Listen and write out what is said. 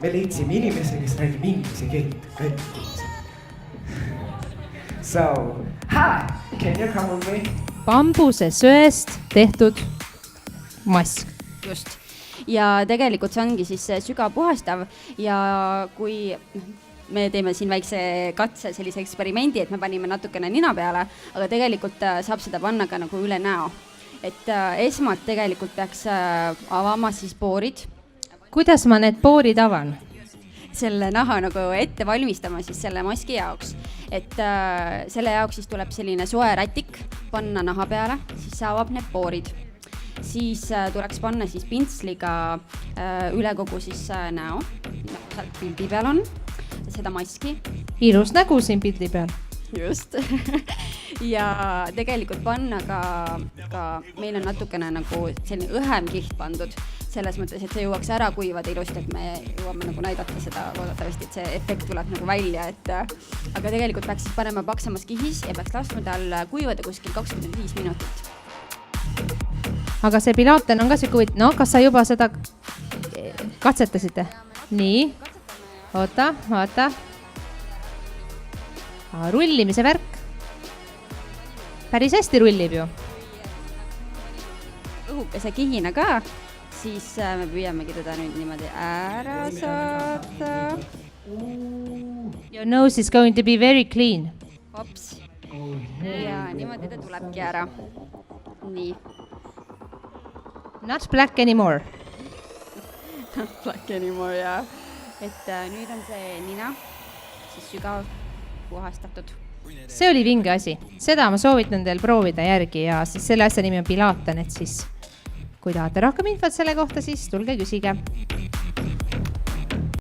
me leidsime inimese, kes räägib inglise keelt. So, hi, can you come with me? Bambuse söest tehtud mask. Just. Ja tegelikult see ongi siis sügavpuhastav ja kui me teeme siin väikse katse sellise eksperimendi, et me panime natukene nina peale, aga tegelikult saab seda panna ka nagu üle näo. Et esmalt tegelikult peaks avama siis poorid. Kuidas ma need poorid avan? Selle naha nagu ette valmistama siis selle maski jaoks. Et selle jaoks siis tuleb selline soe rätik panna naha peale, siis avab need poorid. Siis tuleks panna siis pintsliga üle kogu siis näo, nagu sealt pildi peal on, seda maski. Ilus nägu siin pildi peal. Just. Ja tegelikult panna ka meil on natukene nagu selline õhem kiht pandud, selles mõttes, et see jõuaks ära kuivada ilusti, et me jõuame nagu näidata seda loodetavasti, et see efekt tuleb nagu välja, aga tegelikult peaks siis panema paksamas kihis ja peaks laskma tal kuivada kuskil 25 minutit. Aga see Pilaten on ka siuke huvitav. No, kas sa juba seda katsetasite? Nii. Oota, vaata. Rullimise värk. Päris hästi rullib ju. Õhukese kihina ka, siis me püüamegi teda nüüd niimoodi ära saada. Your nose is going to be very clean. Hops. Ja niimoodi ta tulebki ära. Nii. Not black anymore. Not black anymore, jah. Et nüüd on see nina, siis sügav puhastatud. See oli vinge asi. Seda ma soovitan teil proovida järgi ja siis selle asja nimi on Pilaten, et siis kui tahate rohkem infot selle kohta, siis tulge küsige.